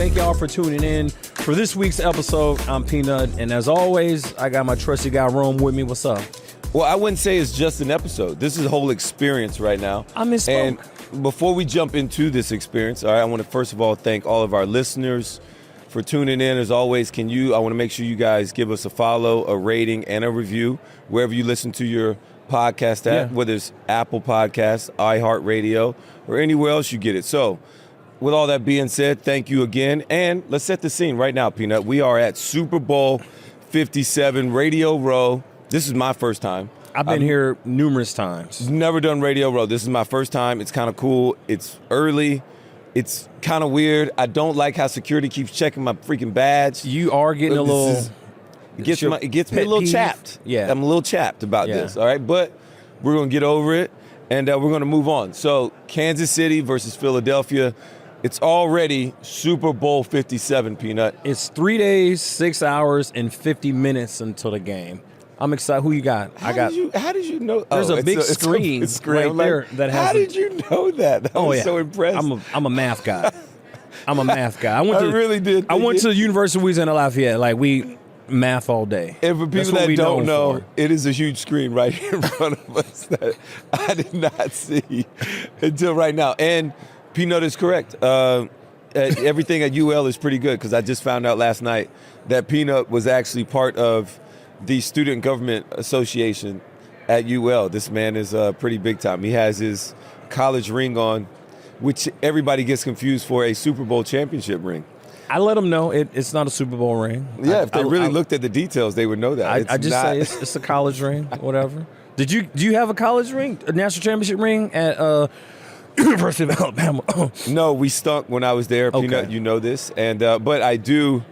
Thank y'all for tuning in for this week's episode. I'm Peanut, and as always, I got my trusty guy Rome with me. What's up? Well, I wouldn't say it's just an episode. This is a whole experience right now. I misspoke. And before we jump into this experience, all right, I want to first of all thank all of our listeners for tuning in. As always, I want to make sure you guys give us a follow, a rating, and a review wherever you listen to your podcast at, whether it's Apple Podcasts, iHeartRadio, or anywhere else you get it. So, with all that being said, thank you again. And let's set the scene right now, Peanut. We are at Super Bowl 57, Radio Row. This is my first time. I've been here numerous times. Never done Radio Row. This is my first time. It's kind of cool. It's early. It's kind of weird. I don't like how security keeps checking my freaking badge. You are getting a little... It gets me a little chapped. Yeah. I'm a little chapped about this, all right? But we're going to get over it, and we're going to move on. So Kansas City versus Philadelphia. It's already Super Bowl 57, Peanut. It's 3 days, 6 hours, and 50 minutes until the game. I'm excited. Who you got? How did you know? There's a big screen right there that has. How did you know that? I was so impressed. I'm a math guy. I really did. I went to the University of Louisiana Lafayette. Like, we math all day. And for people that don't know, it is a huge screen right here in front of us that I did not see until right now. And Peanut is correct. Everything at UL is pretty good, because I just found out last night that Peanut was actually part of the Student Government Association at UL. This man is pretty big time. He has his college ring on, which everybody gets confused for a Super Bowl championship ring. I let them know it's not a Super Bowl ring. Yeah, if they really looked at the details, they would know that. I just say it's a college ring, whatever. Do you have a college ring, a national championship ring at University of Alabama? No, we stunk when I was there, Peanut. Okay. You know this, and but I do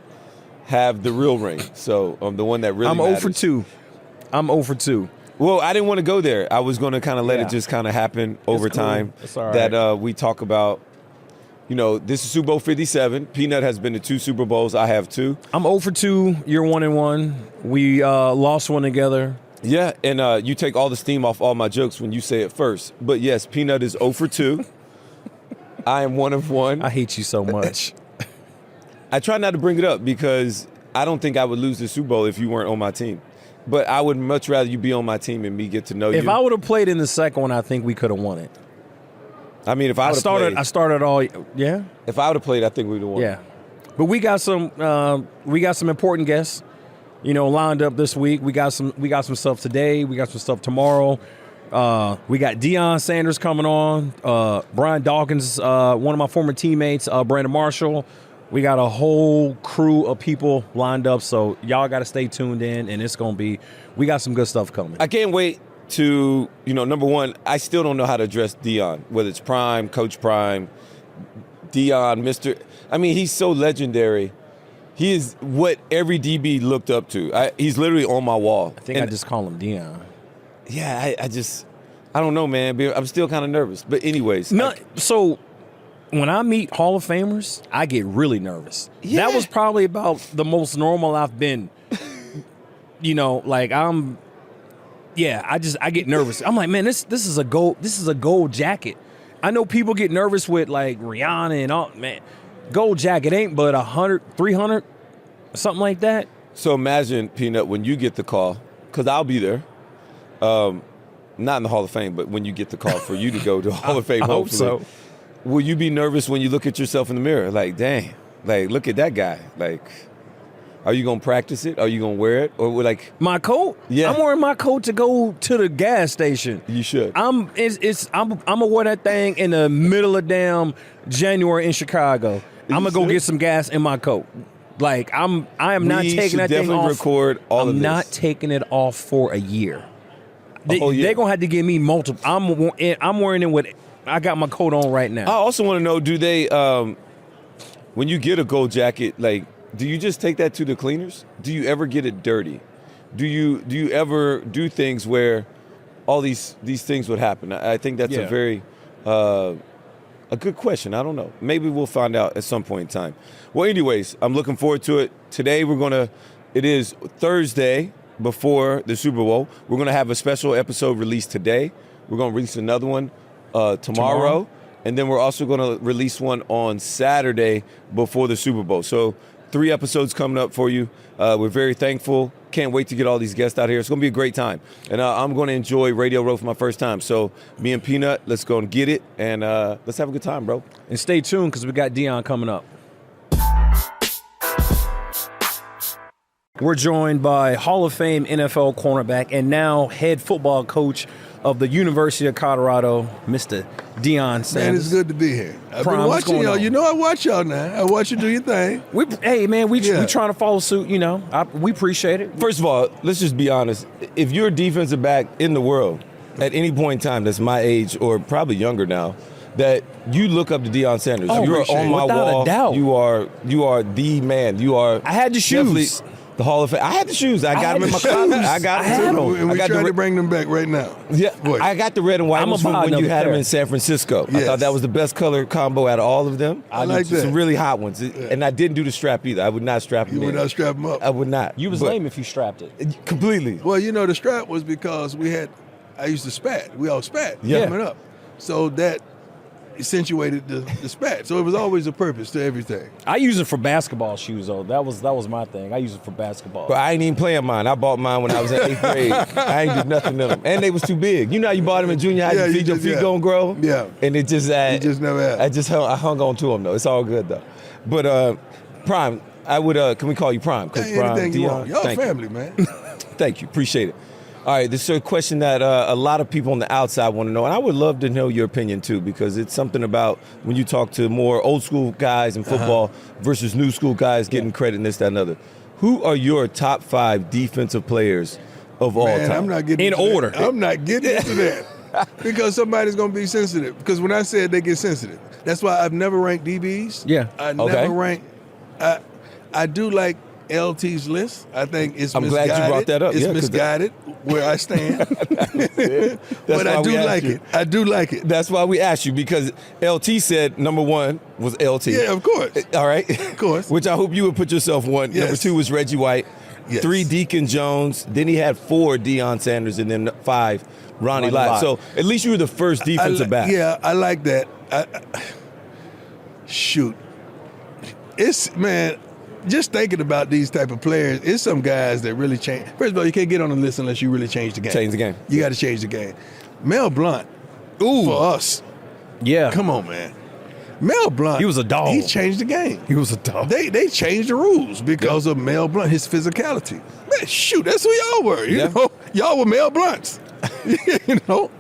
have the real ring, so the one that really matters. I'm 0 for 2. Well, I didn't want to go there. I was going to kind of let it just kind of happen over time. It's all right. That we talk about, this is Super Bowl 57. Peanut has been to 2 Super Bowls. I have 2. I'm 0 for 2. You're 1-1. We lost one together. Yeah, and you take all the steam off all my jokes when you say it first. But yes, Peanut is 0 for 2. I am 1 of 1. I hate you so much. I try not to bring it up because I don't think I would lose the Super Bowl if you weren't on my team. But I would much rather you be on my team and me get to know you. If I would have played in the second one, I think we could have won it. I mean, if I started all, yeah. If I would have played, I think we would have won. Yeah, but we got some important guests, lined up this week. We got some stuff today. We got some stuff tomorrow. We got Deion Sanders coming on. Brian Dawkins, one of my former teammates, Brandon Marshall. We got a whole crew of people lined up, so y'all got to stay tuned in, and we got some good stuff coming. I can't wait to, number one, I still don't know how to address Deion, whether it's Prime, Coach Prime, Deion, he's so legendary. He is what every DB looked up to. He's literally on my wall. I think I just call him Deion. Yeah, I don't know, man. I'm still kind of nervous. But anyways. So when I meet Hall of Famers, I get really nervous. Yeah. That was probably about the most normal I've been. I get nervous. I'm like, man, this is a gold jacket. I know people get nervous with like Rihanna and all, man. Gold jacket ain't but 100, 300, something like that. So imagine, Peanut, when you get the call, because I'll be there. Not in the Hall of Fame, but when you get the call for you to go to Hall of Fame, I hope so. Will you be nervous when you look at yourself in the mirror? Like, dang, like, look at that guy. Like, are you going to practice it? Are you going to wear it? Or like my coat? Yeah. I'm wearing my coat to go to the gas station. You should. I'm gonna wear that thing in the middle of damn January in Chicago. I'm gonna go get some gas in my coat. Like, I am not taking that thing off. Record all of this. I'm not taking it off for a year. They're gonna have to give me multiple. I'm wearing it with. I got my coat on right now. I also want to know, do they, when you get a gold jacket, like, do you just take that to the cleaners? Do you ever get it dirty? Do you ever do things where all these things would happen? I think that's a very a good question. I don't know. Maybe we'll find out at some point in time. Well, anyways, I'm looking forward to it. Today it is Thursday before the Super Bowl. We're going to have a special episode released today. We're going to release another one tomorrow. and then we're also going to release one on Saturday before the Super Bowl. So 3 episodes coming up for you. We're very thankful. Can't wait to get all these guests out here. It's going to be a great time. And I'm going to enjoy Radio Row for my first time. So me and Peanut, let's go and get it, and let's have a good time, bro. And stay tuned because we got Deion coming up. We're joined by Hall of Fame NFL cornerback and now head football coach of the University of Colorado, Mr. Deion Sanders. Man, it's good to be here. I've Prime, been what's watching going y'all. on? You know I watch y'all now. I watch you do your thing. We Yeah. trying to follow suit, you know. We appreciate it. First of all, let's just be honest. If you're a defensive back in the world at any point in time that's my age or probably younger now, that you look up to Deion Sanders. Oh, You're appreciate on it. my Without a wall. doubt. You are the man. You are. I had the definitely shoes. The Hall of Fame. I had the shoes. I got had them in my the closet. shoes. I got I had them. them. And we I got try the to bring them back right now. Yeah, Boy. I got the red and white I'm ones gonna buy when you another had them pair. in San Francisco. I Yes. thought that was the best color combo out of all of them. I like that. Some really hot ones. And I didn't do the strap either. I would not strap them You would in. not strap them up. I would not. You was But- lame if you strapped it. Completely. Well, you know, the strap was because I used to spat. We all spat Yeah. coming up. So that accentuated the spat. So it was always a purpose to everything. I use it for basketball shoes, though. That was my thing. I use it for basketball. But I ain't even playing mine. I bought mine when I was in 8th grade. I ain't do nothing to them. And they was too big. You know how you bought them in junior high, Yeah, your feet yeah. gonna grow? Yeah. And it just, You just never had. I hung on to them though. It's all good though. But Prime, I would, can we call you Prime? Coach Hey, Prime, anything you Deion? want. Y'all Thank you. family, man. Thank you. Appreciate it. All right, this is a question that a lot of people on the outside want to know, and I would love to know your opinion too, because it's something about when you talk to more old school guys in football versus new school guys getting credit and this, that, and other. Who are your top 5 defensive players of all Man, time? I'm not getting In into that. order. I'm not getting into that. Because somebody's going to be sensitive. Because when I said they get sensitive, that's why I've never ranked DBs. Yeah. I Okay. never rank. I do like LT's list. I think it's I'm glad misguided. you brought that up. It's Yeah, 'cause misguided where I stand. That's But why I do we asked like you. it. I do like it. That's why we asked you, because LT said number 1 was LT. Yeah, of course. All right. Of course. Which I hope you would put yourself 1. Yes. Number 2 was Reggie White. Yes. 3, Deacon Jones. Then he had 4, Deion Sanders. And then 5, Ronnie Lott. Lott. So at least you were the first defensive back. Yeah, I like that. Shoot. It's, man, just thinking about these type of players, it's some guys that really change. First of all, you can't get on the list unless you really change the game. Change the game. You got to change the game. Mel Blount, for us, Yeah. come on, man. Mel Blount. He was a dog. He changed the game. He was a dog. They changed the rules because of Mel Blount, his physicality. Man, shoot, that's who y'all were. You Yeah. know, y'all were Mel Blounts. You know,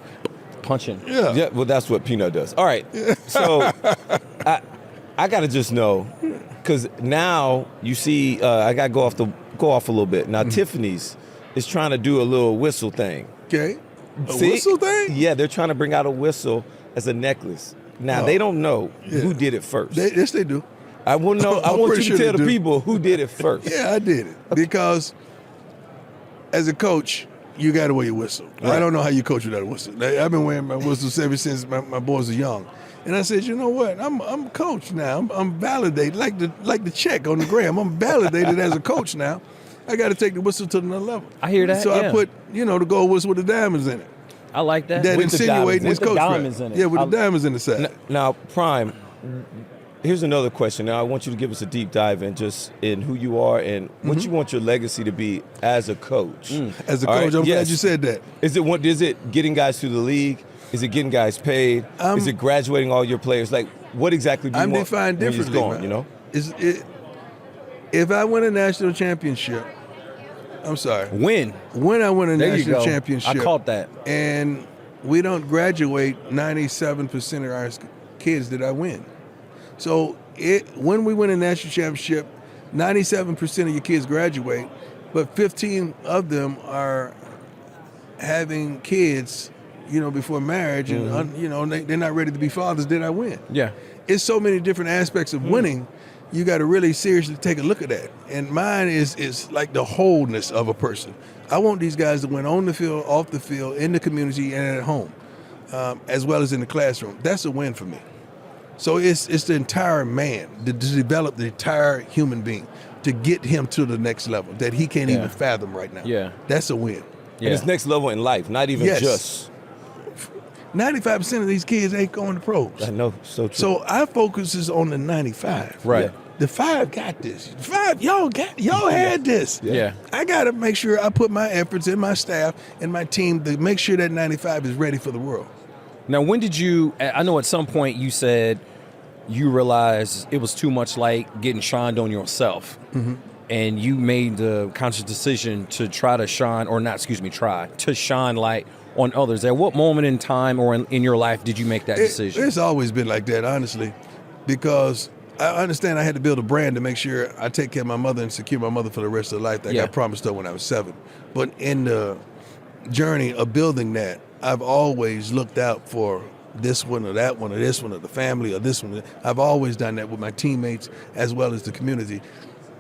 Punching. yeah. Yeah, well, that's what Peanut does. All right. So I got to just know, because now you see, I got to go off a little bit. Now, Tiffany's is trying to do a little whistle thing. Okay. A See? whistle thing? Yeah, they're trying to bring out a whistle as a necklace. Now, they don't know who did it first. Yes, they do. I want to know. I I'm want pretty you to sure tell they the do. people who did it first. Yeah, I did it because as a coach, you got to wear your whistle. Right. I don't know how you coach without a whistle. I've been wearing my whistles ever since my boys are young. And I said, you know what? I'm a coach now. I'm validated, like the check on the gram. I'm validated as a coach now. I got to take the whistle to another level. I hear that, So yeah. I put, the gold whistle with the diamonds in it. I like that. That With the insinuating diamonds. his With the coach. diamonds in it. Yeah, with I- the diamonds in the side. Now, Prime, here's another question. Now, I want you to give us a deep dive in who you are and what you want your legacy to be as a coach. As a All coach, right, I'm glad yes. you said that. Is it getting guys through the league? Is it getting guys paid? Is it graduating all your players? Like, what exactly do you I'm want defined when you're differently, going, man. If I win a national championship, I'm sorry. Win. When I win a There you national go. championship, I caught that. and we don't graduate 97% of our kids that I win. So when we win a national championship, 97% of your kids graduate, but 15 of them are having kids, before marriage, and they're not ready to be fathers. Did I win? Yeah. It's so many different aspects of winning. You got to really seriously take a look at that. And mine is like the wholeness of a person. I want these guys to win on the field, off the field, in the community, and at home, as well as in the classroom. That's a win for me. So it's the entire man, to develop the entire human being, to get him to the next level that he can't even fathom right now. Yeah. That's a win. Yeah. And it's next level in life, not even Yes. just. 95% of these kids ain't going to pros. I know, so true. So our focus is on the 95. Right. The 5 got this. 5, y'all had this. Yeah. I got to make sure I put my efforts in my staff and my team to make sure that 95 is ready for the world. Now, when did you? I know at some point you said you realized it was too much like getting shined on yourself, and you made the conscious decision to try to shine light on others. At what moment in time or in your life did you make that decision? It's always been like that, honestly, because I understand I had to build a brand to make sure I take care of my mother and secure my mother for the rest of her life that I promised her when I was 7. But in the journey of building that, I've always looked out for this one or that one or this one or the family or this one. I've always done that with my teammates as well as the community.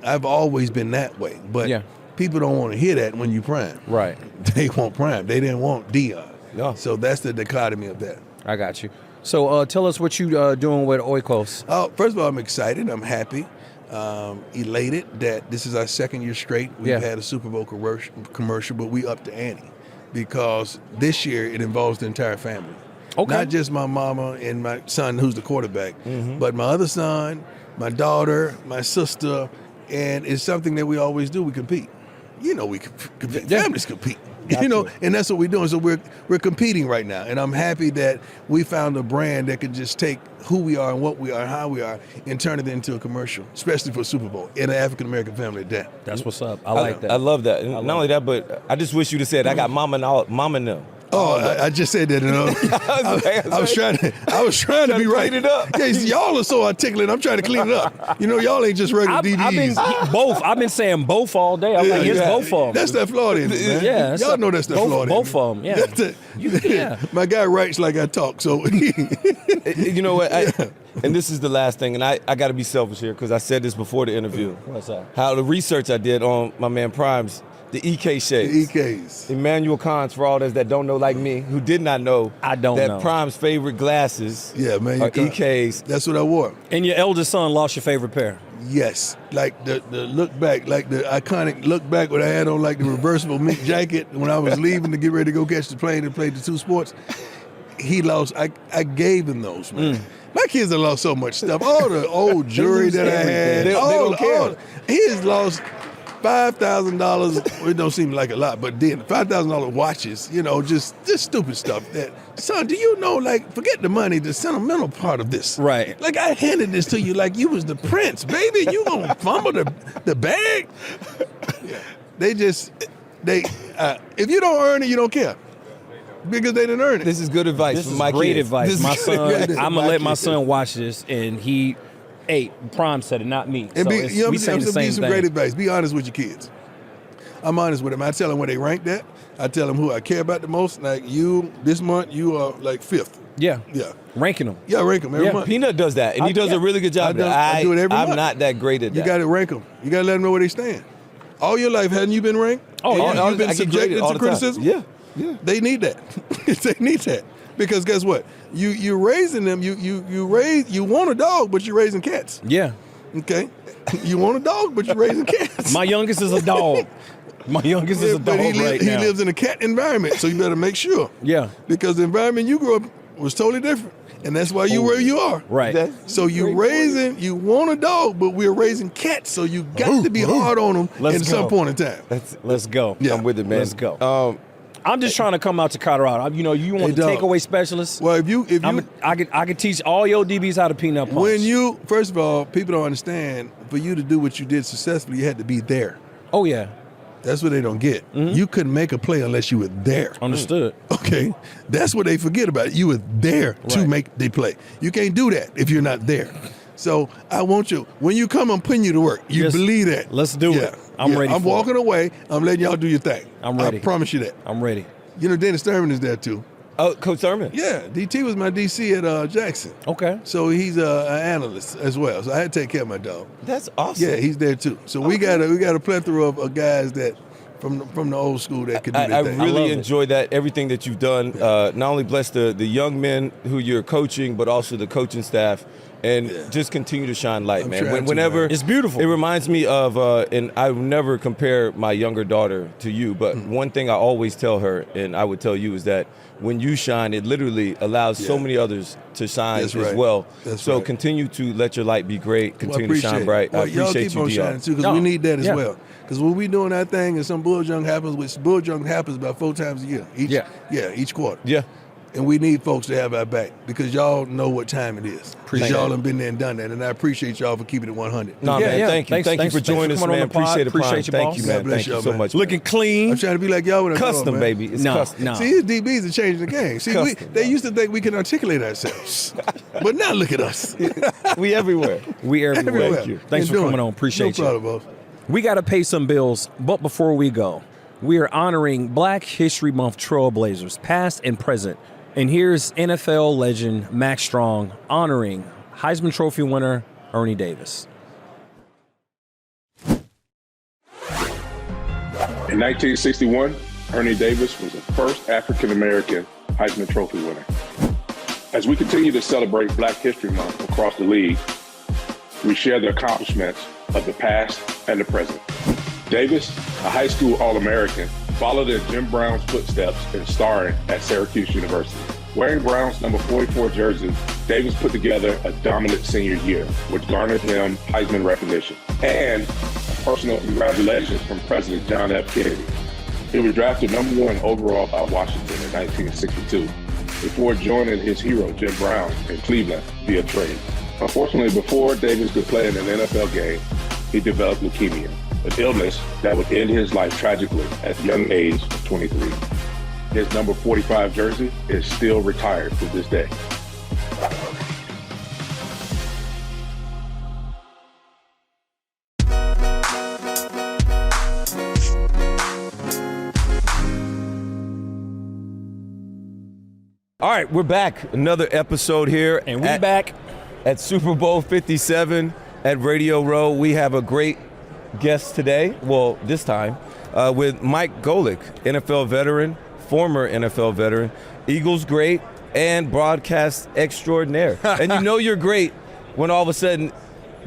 I've always been that way. But people don't want to hear that when you prime. Right. They want prime. They didn't want Deion. Yeah. So that's the dichotomy of that. I got you. So tell us what you doing with Oikos. First of all, I'm excited. I'm happy, elated that this is our 2nd year straight. We've had a Super Bowl commercial, but we upped the ante because this year it involves the entire family. Okay. Not just my mama and my son, who's the quarterback, but my other son, my daughter, my sister, and it's something that we always do. We compete. You know, we compete. Families compete. You know, and that's what we're doing. So we're competing right now, and I'm happy that we found a brand that can just take who we are and what we are and how we are and turn it into a commercial, especially for Super Bowl in an African American family at that. That's what's up. I like that. I love that. And not only that, but I just wish you'd have said, I got mama now. Oh, I just said that. I was trying to be right. Clean it up. Yeah, y'all are so articulate. I'm trying to clean it up. You know, y'all ain't just regular DDs. I've been saying both all day. I'm like, here's both of them. That's that Florida, man. Yeah, y'all know that's that Florida. Both of them. Yeah. My guy writes like I talk. So you know what? And this is the last thing, and I got to be selfish here because I said this before the interview. What's that? How the research I did on my man Prime's. The EK shades. The EKs. Emmanuel Khan's, for all those that don't know like me, who did not know that Prime's favorite glasses are EKs. That's what I wore. And your eldest son lost your favorite pair. Yes. Like the look back, like the iconic look back what I had on like the reversible mink jacket when I was leaving to get ready to go catch the plane and play the 2 sports. He lost. I gave him those, man. My kids have lost so much stuff. All the old jewelry that I had. They don't care. He has lost $5,000, it don't seem like a lot, but then $5,000 watches, you know, just stupid stuff. That, son, do you know, like, forget the money, the sentimental part of this. Right. Like, I handed this to you like you was the prince, baby. You gonna fumble the bag? If you don't earn it, you don't care. Because they didn't earn it. This is good advice This from is my great kids. advice. My son, I'm gonna let my kids. son watch this, and Prime said it, not me. And So we saying the same some thing. great advice. Be honest with your kids. I'm honest with them. I tell them where they ranked at. I tell them who I care about the most. Like you, this month, you are like 5th. Yeah. Yeah. Ranking them. Yeah, rank them every month. Peanut does that, and he does a really good job. I do it every month. I'm not that great at that. You got to rank them. You got to let them know where they stand. All your life, hadn't you been ranked? You've been subjected to criticism? Yeah. They need that. They need that. Because guess what? You're raising them. You want a dog, but you're raising cats. Yeah. Okay? You want a dog, but you're raising cats. My youngest is a dog. My youngest is a dog he right now. He lives in a cat environment, so you better make sure. Yeah. Because the environment you grew up was totally different. And that's why you where you are. Right. So you want a dog, but we're raising cats, so you got to be hard on them at some point in time. Let's go. Yeah. I'm with it, man. Let's go. I'm just trying to come out to Colorado. You know, you want the takeaway specialist. Well, I could teach all your DBs how to peanut punch. First of all, people don't understand. For you to do what you did successfully, you had to be there. Oh yeah. That's what they don't get. Mm-hmm. You couldn't make a play unless you were there. Understood. Okay, that's what they forget about. You were there to make the play. You can't do that if you're not there. So I want you, when you come, I'm putting you to work. You believe that. Let's do it. I'm ready. I'm walking away. I'm letting y'all do your thing. I'm ready. I promise you that. I'm ready. You know, Dennis Thurman is there too. Oh, Coach Thurman? Yeah, DT was my DC at Jackson. Okay. So he's an analyst as well. So I had to take care of my dog. That's awesome. Yeah, he's there too. So we got a plethora of guys that from the old school that can do that thing. I really enjoy that, everything that you've done. Not only bless the young men who you're coaching, but also the coaching staff. and just continue to shine light, I'm man. trying to, Whenever man. It's beautiful. It reminds me of, and I would never compare my younger daughter to you, but one thing I always tell her, and I would tell you, is that when you shine, it literally allows so many others to shine That's as right. well. That's so right. continue to let your light be great. Continue to appreciate shine it. bright. Well, I y'all appreciate keep you, on Deion. shining too, because No. we need that as Yeah. well. Because when we doing our thing and some bull junk happens, which bull junk happens about 4 times a year, each quarter. Yeah. And we need folks to have our back because y'all know what time it is. Because y'all done been there and done that, and I appreciate y'all for keeping it 100. No, Yeah, man, yeah. thank you. Thank you for joining us, coming on man. the pod. Appreciate it, Appreciate Prime. you, Thank boss. you, God man. bless Thank you y'all, so man. much. Looking clean. I'm trying to be like y'all when I grow up, Custom, man. baby. It's No, custom. no. See, these DBs are changing the game. See, Custom. they used to think we could articulate ourselves, but now look at us. We everywhere. We everywhere. Everywhere. Thank you. Thanks for Enjoy. coming on. Appreciate no you. problem, boss. We got to pay some bills, but before we go, we are honoring Black History Month trailblazers, past and present. And here's NFL legend Max Strong honoring Heisman Trophy winner Ernie Davis. In 1961, Ernie Davis was the first African-American Heisman Trophy winner. As we continue to celebrate Black History Month across the league, we share the accomplishments of the past and the present. Davis, a high school All-American, followed in Jim Brown's footsteps in starring at Syracuse University. Wearing Brown's number 44 jersey, Davis put together a dominant senior year, which garnered him Heisman recognition and a personal congratulations from President John F. Kennedy. He was drafted number 1 overall by Washington in 1962 before joining his hero, Jim Brown, in Cleveland via trade. Unfortunately, before Davis could play in an NFL game, he developed leukemia, an illness that would end his life tragically at the young age of 23. His number 45 jersey is still retired to this day. All right, we're back. Another episode here. And we back. At Super Bowl 57 at Radio Row. We have a great guest today, well, this time, with Mike Golic, NFL veteran, former NFL veteran, Eagles great, and broadcast extraordinaire. And you know you're great when all of a sudden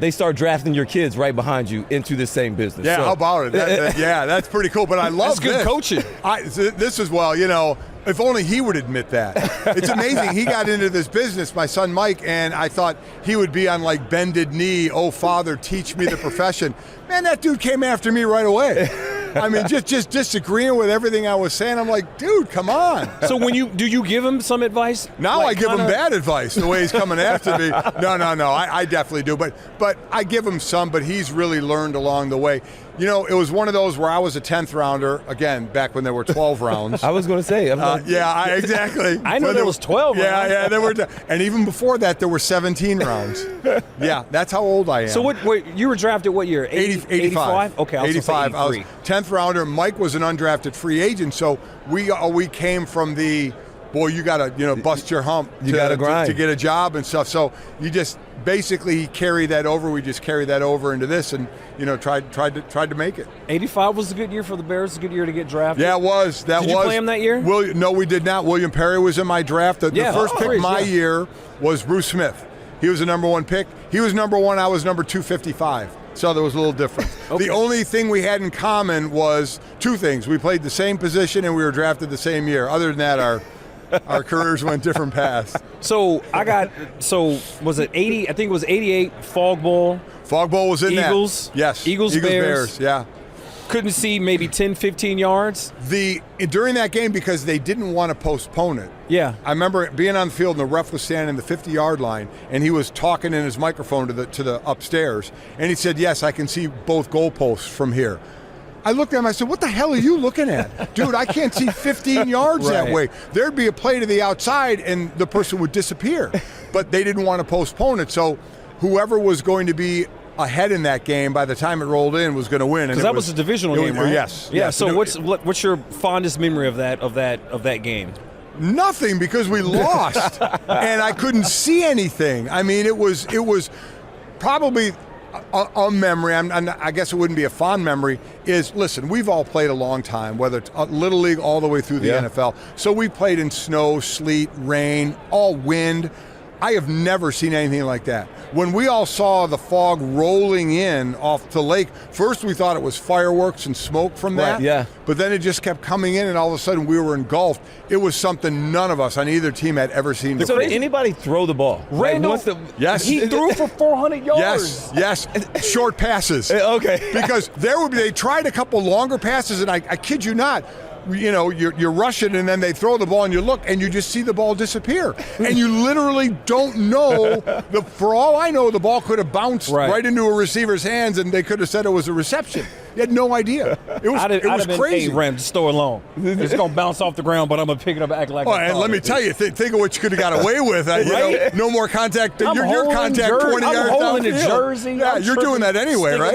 they start drafting your kids right behind you into the same business. Yeah, So- how about it? Yeah, that's pretty cool. But I love That's good this. coaching. This is, well, you know, if only he would admit that. It's amazing. He got into this business, my son Mike, and I thought he would be on like bended knee, oh, Father, teach me the profession. Man, that dude came after me right away. I mean, just disagreeing with everything I was saying. I'm like, dude, come on. So do you give him some advice? Now Like, I give him kinda- bad advice the way he's coming after me. No, I definitely do. But I give him some, but he's really learned along the way. You know, it was one of those where I was a 10th rounder, again, back when there were 12 rounds. I was going to say. Exactly. I know When there was 12 rounds. Yeah, there were. And even before that, there were 17 rounds. Yeah, that's how old I am. So what you were drafted what year? 85. Okay, I was 85. I was 83. 10th rounder. Mike was an undrafted free agent, so we came from the, boy, you got to bust your hump. You gotta grind. to get a job and stuff. So you just basically carry that over. We just carry that over into this, and tried to make it. 85 was a good year for the Bears. A good year to get drafted. Yeah, it was. Did you play him that year? No, we did not. William Perry was in my draft. The first pick my year was Bruce Smith. He was the number 1 pick. He was number 1. I was number 255. So there was a little difference. Okay. The only thing we had in common was 2 things. We played the same position and we were drafted the same year. Other than that, our careers went different paths. So was it 80? I think it was 88 Fog Bowl. Fog Bowl was in Eagles. that. Yes. Eagles, Bears. Yeah. Couldn't see maybe 10, 15 yards. During that game, because they didn't want to postpone it. Yeah. I remember being on the field and the ref was standing in the 50-yard line and he was talking in his microphone to the upstairs, and he said, "Yes, I can see both goalposts from here." I looked at him, I said, "What the hell are you looking at? Dude, I can't see 15 yards that Right. way." There'd be a play to the outside and the person would disappear. But they didn't want to postpone it, so whoever was going to be ahead in that game by the time it rolled in was going to win. Because that was a divisional game, right? Yes. Yeah. yes. So And what's your fondest memory of that game? Nothing, because we lost and I couldn't see anything. I mean, it was probably a memory. I guess it wouldn't be a fond memory. Listen, we've all played a long time, whether it's Little League all the way through the NFL. So we played in snow, sleet, rain, all wind. I have never seen anything like that. When we all saw the fog rolling in off the lake, first we thought it was fireworks and smoke from that. Right, yeah. But then it just kept coming in, and all of a sudden we were engulfed. It was something none of us on either team had ever seen So before. did anybody throw the ball? Randall, Yes. he threw for 400 yards. Yes, short passes. Okay. Because they tried a couple longer passes, and I kid you not, you're rushing, and then they throw the ball, and you look, and you just see the ball disappear, and you literally don't know. For all I know, the ball could have bounced right into a receiver's hands, and they could have said it was a reception. You had no idea. It was crazy. Hey, Ram, just throw it long. It's gonna bounce off the ground, but I'm gonna pick it up and act like. And let me tell you, think of what you could have got away with. No more contact. Your contact 20 yards I'm holding a downfield. jersey. Yeah, you're doing that anyway, right?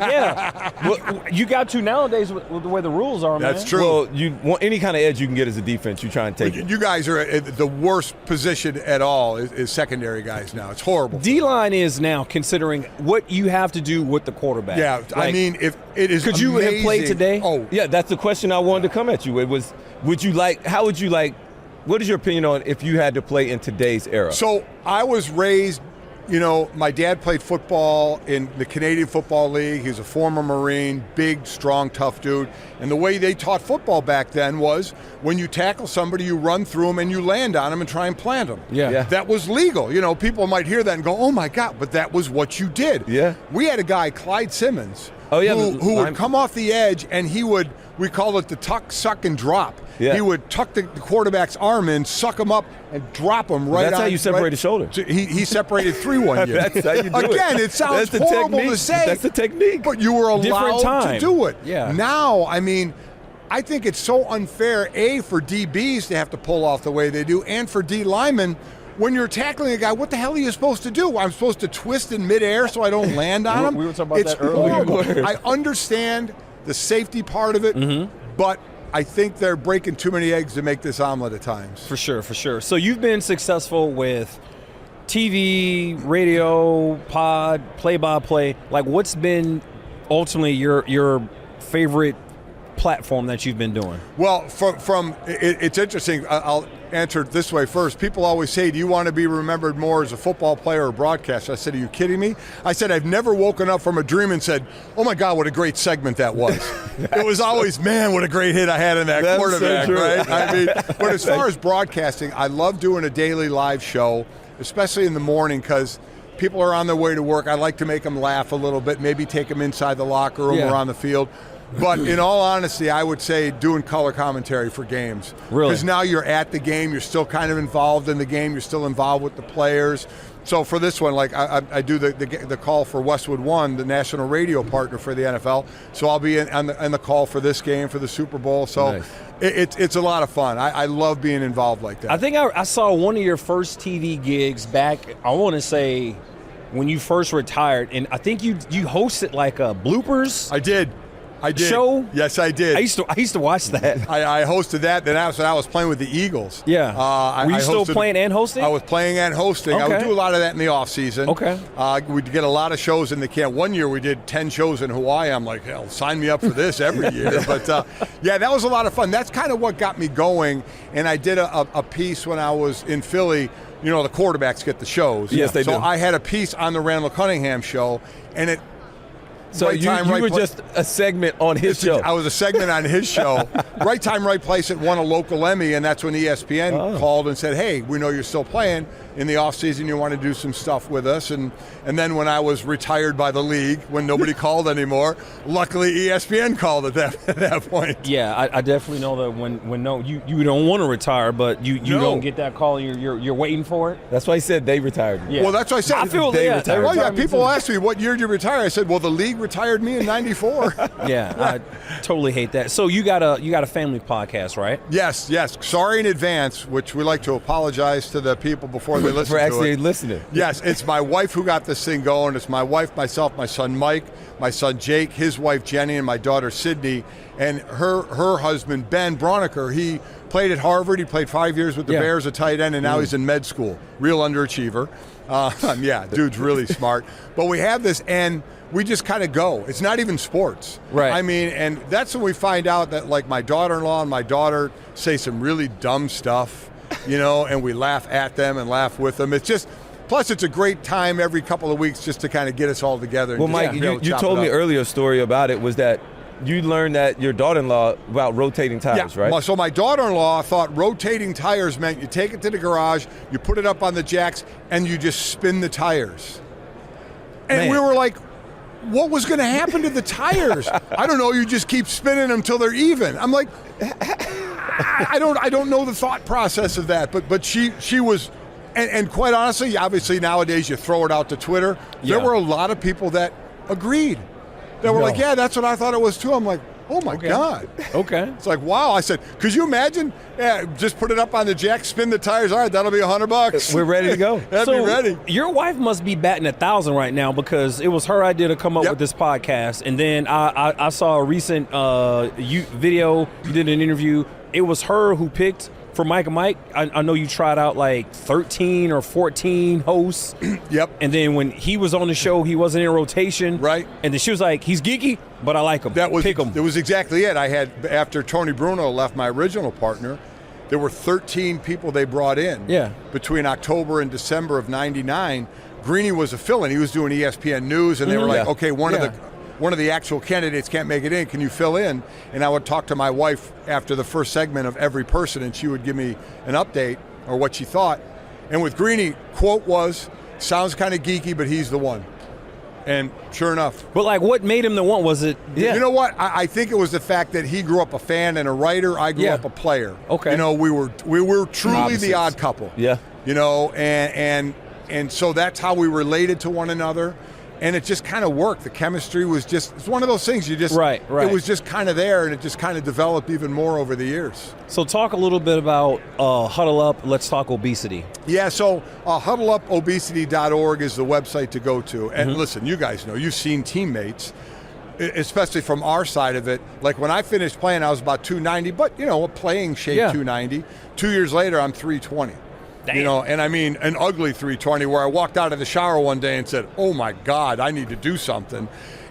Yeah. Well, you got to nowadays with the way the rules are, man. That's true. Well, you want any kind of edge you can get as a defense, you try and take it. You guys are at the worst position at all is secondary guys now. It's horrible. D-line is now considering what you have to do with the quarterback. Yeah, I mean, if it is could you have played today? Oh, Yeah, that's the question I wanted to come at you. It was, what is your opinion on if you had to play in today's era? So I was raised, my dad played football in the Canadian Football League. He's a former Marine, big, strong, tough dude. And the way they taught football back then was when you tackle somebody, you run through them and you land on them and try and plant them. Yeah. That was legal. People might hear that and go, oh my God, but that was what you did. Yeah. We had a guy, Clyde Simmons, who would come off the edge, and we call it the tuck, suck, and drop. Yeah. He would tuck the quarterback's arm in, suck him up, and drop him right on. That's how you separate a shoulder. He separated 3 1 year. That's how you do Again, it sounds horrible to say. That's the technique. But you were allowed time. to do it. Yeah. Now, I think it's so unfair, for DBs to have to pull off the way they do, and for D linemen. When you're tackling a guy, what the hell are you supposed to do? I'm supposed to twist in midair so I don't land on him? We were talking about it's that earlier. horrible. I understand the safety part of it, but I think they're breaking too many eggs to make this omelet at times. For sure. So you've been successful with TV, radio, pod, play-by-play. Like, what's been ultimately your favorite platform that you've been doing? Well, it's interesting. I'll answer it this way first. People always say, do you want to be remembered more as a football player or broadcaster? I said, are you kidding me? I said, I've never woken up from a dream and said, oh my God, what a great segment that was. It was always, man, what a great hit I had in that quarterback, so right? But as far as broadcasting, I love doing a daily live show, especially in the morning, because people are on their way to work. I like to make them laugh a little bit, maybe take them inside the locker room or on the field. But in all honesty, I would say doing color commentary for games. Really? Because now you're at the game, you're still kind of involved in the game, you're still involved with the players. So for this one, like I do the call for Westwood One, the national radio partner for the NFL. So I'll be on the call for this game, for the Super Bowl. So Nice. it's a lot of fun. I love being involved like that. I think I saw one of your first TV gigs back, I want to say, when you first retired, and I think you hosted like a bloopers. I did. Show? Yes, I did. I used to watch that. I hosted that. Then I was playing with the Eagles. Yeah. Were you still playing and hosting? I was playing and hosting. I would Okay. do a lot of that in the off season. Okay. We'd get a lot of shows in the camp. One year we did 10 shows in Hawaii. I'm like, hell, sign me up for this every year. But yeah, that was a lot of fun. That's kind of what got me going. And I did a piece when I was in Philly. The quarterbacks get the shows. Yes, they do. So I had a piece on the Randall Cunningham show, and it. So right you time, right were pla- just a segment on his show. I was a segment on his show. Right time, right place. It won a local Emmy, and that's when ESPN called and said, hey, we know you're still playing. In the offseason, you want to do some stuff with us. And then when I was retired by the league, when nobody called anymore, luckily ESPN called at that point. Yeah, I definitely know that when you don't want to retire, but you don't get that call, you're waiting for it. That's why he said they retired me. Yeah. Well, that's what I said. I feel they yeah, retired. Well, yeah, retired me people too. ask me, what year did you retire? I said, well, the league retired me in 94. Yeah, I totally hate that. So you got a family podcast, right? Yes. Sorry in advance, which we like to apologize to the people before they listen For to actually it. listening. Yes, it's my wife who got this thing going. It's my wife, myself, my son Mike, my son Jake, his wife Jenny, and my daughter Sydney. And her husband, Ben Broniker, he played at Harvard. He played 5 years with the Bears, a tight end, and now he's in med school. Real underachiever. Yeah, dude's really smart. But we have this, and we just kind of go. It's not even sports. Right. I mean, and that's when we find out that, like, my daughter-in-law and my daughter say some really dumb stuff. and we laugh at them and laugh with them. It's just, plus it's a great time every couple of weeks just to kind of get us all together. Well, Mike, you told me earlier a story about it was that you learned that your daughter-in-law about rotating tires, right? So my daughter-in-law thought rotating tires meant you take it to the garage, you put it up on the jacks, and you just spin the tires. And we were like, what was going to happen to the tires? I don't know. You just keep spinning them till they're even. I'm like, I don't know the thought process of that. But she was, and quite honestly, obviously nowadays you throw it out to Twitter. There were a lot of people that agreed. They were like, yeah, that's what I thought it was too. I'm like, oh my God. Okay. It's like, wow. I said, could you imagine? Yeah, just put it up on the jack, spin the tires. All right, that'll be $100. We're ready to go. That'd be ready. Your wife must be batting 1,000 right now because it was her idea to come up with this podcast. And then I saw a recent video. You did an interview. It was her who picked for Mike and Mike. I know you tried out like 13 or 14 hosts. Yep. And then when he was on the show, he wasn't in rotation. Right. And then she was like, he's geeky, but I like him. Pick him. That was exactly it. I had, after Tony Bruno left, my original partner, there were 13 people they brought in. Yeah. Between October and December of '99. Greeny was a fill-in. He was doing ESPN News, and they were like, okay, one of the actual candidates can't make it in. Can you fill in? And I would talk to my wife after the first segment of every person, and she would give me an update or what she thought. And with Greeny, quote was, sounds kind of geeky, but he's the one. And sure enough. But like, what made him the one? Was it? You know what? I think it was the fact that he grew up a fan and a writer. I grew up a player. Okay. We were truly the odd couple. Yeah. And so that's how we related to one another. And it just kind of worked. The chemistry was just, it's one of those things you just, right. It was just kind of there, and it just kind of developed even more over the years. So talk a little bit about Huddle Up, Let's Talk Obesity. Yeah, so huddleupobesity.org is the website to go to. And listen, you guys know, you've seen teammates, especially from our side of it. Like when I finished playing, I was about 290, but a playing shape 290. 2 years later, I'm 320. Damn. And I mean an ugly 320 where I walked out of the shower one day and said, oh my God, I need to do something.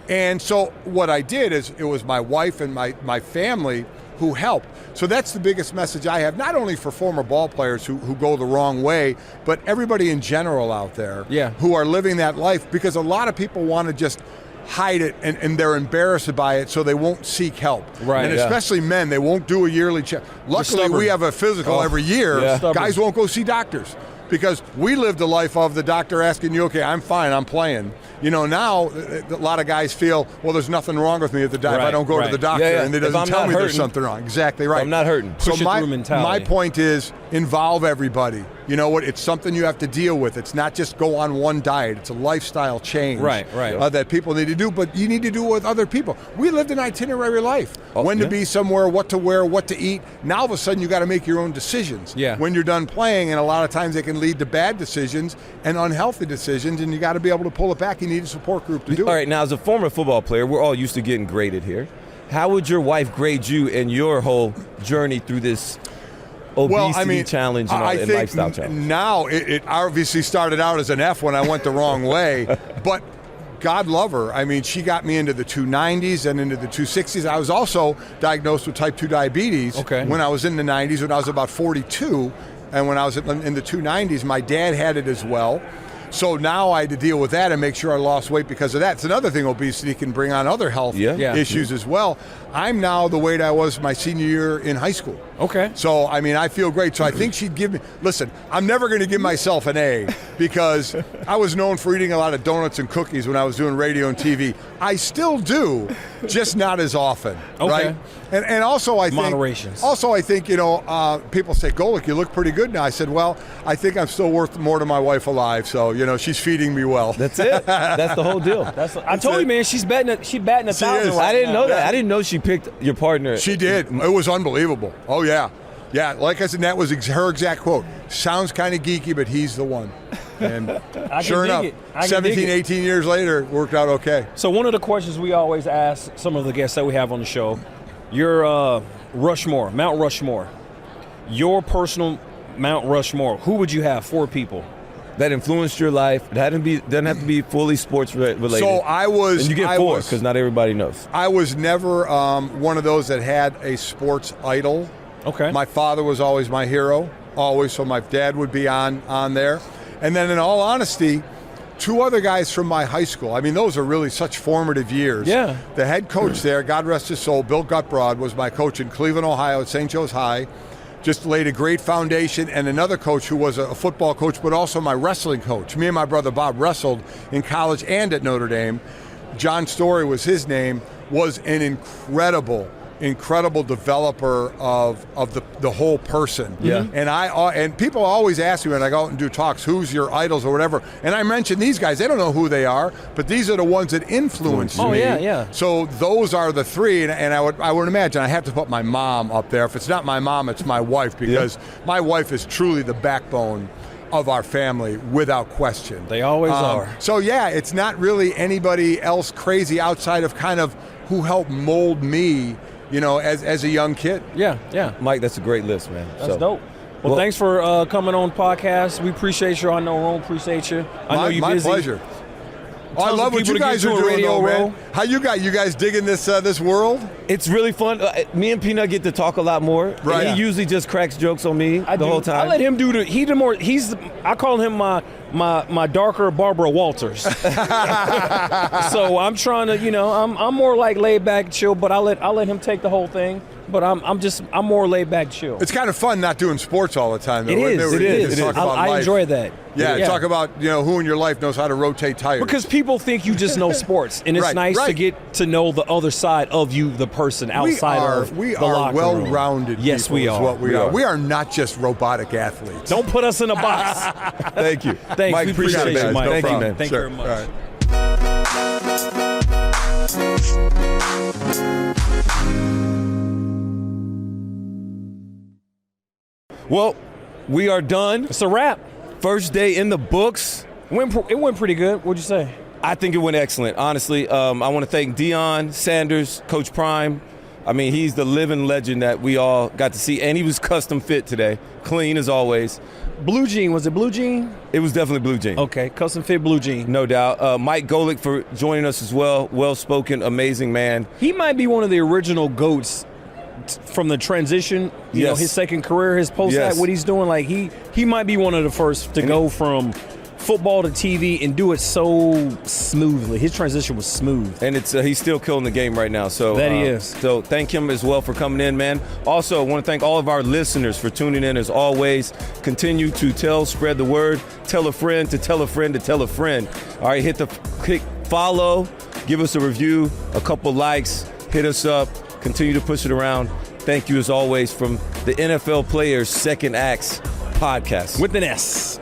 And so what I did is it was my wife and my family who helped. So that's the biggest message I have, not only for former ball players who go the wrong way, but everybody in general out there who are living that life, because a lot of people want to just hide it and they're embarrassed by it, so they won't seek help. Right. And especially men, they won't do a yearly check. Luckily, we have a physical every year. Yeah. Guys won't go see doctors because we lived a life of the doctor asking you, okay, I'm fine, I'm playing. Now a lot of guys feel, well, there's nothing wrong with me if I don't go to the doctor and they doesn't tell me there's something wrong. Exactly right. I'm not hurting. So mentality. My point is involve everybody. You know what? It's something you have to deal with. It's not just go on one diet. It's a lifestyle change that people need to do, but you need to do it with other people. We lived an itinerary life. When to be somewhere, what to wear, what to eat. Now all of a sudden you got to make your own decisions. When you're done playing, and a lot of times they can lead to bad decisions and unhealthy decisions, and you got to be able to pull it back. You need a support group to do it. All right, now as a former football player, we're all used to getting graded here. How would your wife grade you and your whole journey through this obesity challenge and lifestyle challenge? Now, it obviously started out as an F when I went the wrong way, but God love her. I mean, she got me into the 290s and into the 260s. I was also diagnosed with type 2 diabetes when I was in the 90s, when I was about 42. And when I was in the 290s, my dad had it as well. So now I had to deal with that and make sure I lost weight because of that. It's another thing obesity can bring on other health issues as well. I'm now the weight I was my senior year in high school. Okay. So, I mean, I feel great. So I think she'd give me, listen, I'm never going to give myself an A because I was known for eating a lot of donuts and cookies when I was doing radio and TV. I still do, just not as often. Right? And also I think, people say, Golic, you look pretty good now. I said, well, I think I'm still worth more to my wife alive. So, she's feeding me well. That's it. That's the whole deal. I told you, man, she's batting 1,000 I didn't know that. I didn't know she picked your partner. She did. It was unbelievable. Oh, yeah. Yeah, like I said, that was her exact quote. Sounds kind of geeky, but he's the one. And sure enough, 17, 18 years later, it worked out okay. So one of the questions we always ask some of the guests that we have on the show, your Rushmore, Mount Rushmore, your personal Mount Rushmore, who would you have? 4 people. That influenced your life. It doesn't have to be fully sports related. So I was. And you get 4 because not everybody knows. I was never one of those that had a sports idol. Okay. My father was always my hero, always, so my dad would be on there. And then in all honesty, 2 other guys from my high school. I mean, those are really such formative years. Yeah. The head coach there, God rest his soul, Bill Gutbrod, was my coach in Cleveland, Ohio at St. Joe's High. Just laid a great foundation. And another coach who was a football coach, but also my wrestling coach. Me and my brother Bob wrestled in college and at Notre Dame. John Story was his name, was an incredible developer of the whole person. Yeah. And people always ask me when I go out and do talks, who's your idols or whatever, and I mention these guys. They don't know who they are, but these are the ones that influenced me. Oh, yeah. So those are the 3, and I would imagine I have to put my mom up there. If it's not my mom, it's my wife, because my wife is truly the backbone of our family, without question. They always are. So yeah, it's not really anybody else crazy outside of kind of who helped mold me, as a young kid. Yeah. Mike, that's a great list, man. That's dope. Well, thanks for coming on podcast. We appreciate you. I know Rome appreciate you. I know you're busy. My pleasure. I love what you guys are doing, though, man. How you guys digging this world? It's really fun. Me and Peanut get to talk a lot more. Right. And he usually just cracks jokes on me the whole time. I let him do I call him my darker Barbara Walters. So I'm trying to, I'm more like laid back, chill, but I let him take the whole thing. But I'm more laid back, chill. It's kind of fun not doing sports all the time, though. It is. I enjoy that. Yeah, talk about who in your life knows how to rotate tires. Because people think you just know sports, and it's nice to get to know the other side of you, the person outside of the locker room. Well-rounded. Yes, people we is are. what we are. We are not just robotic athletes. Don't put us in a box. Thank you. Thanks. Mike, we appreciate it, you, Mike. Thank you, man. Thank you very much. All right. Well, we are done. It's a wrap. First day in the books. It went pretty good. What'd you say? I think it went excellent. Honestly, I want to thank Deion Sanders, Coach Prime. I mean, he's the living legend that we all got to see, and he was custom fit today, clean as always. Blue jean. Was it blue jean? It was definitely blue jean. Okay, custom fit blue jean. No doubt. Mike Golic for joining us as well. Well-spoken, amazing man. He might be one of the original GOATs from the transition. You know, his second career, his post-act, what he's doing. Like he might be one of the first to go from football to TV and do it so smoothly. His transition was smooth. And it's he's still killing the game right now. So that he is. So thank him as well for coming in, man. Also, I want to thank all of our listeners for tuning in as always. Continue to spread the word. Tell a friend to tell a friend to tell a friend. All right, click follow, give us a review, a couple likes, hit us up, continue to push it around. Thank you as always from the NFL Players Second Acts podcast. With an S.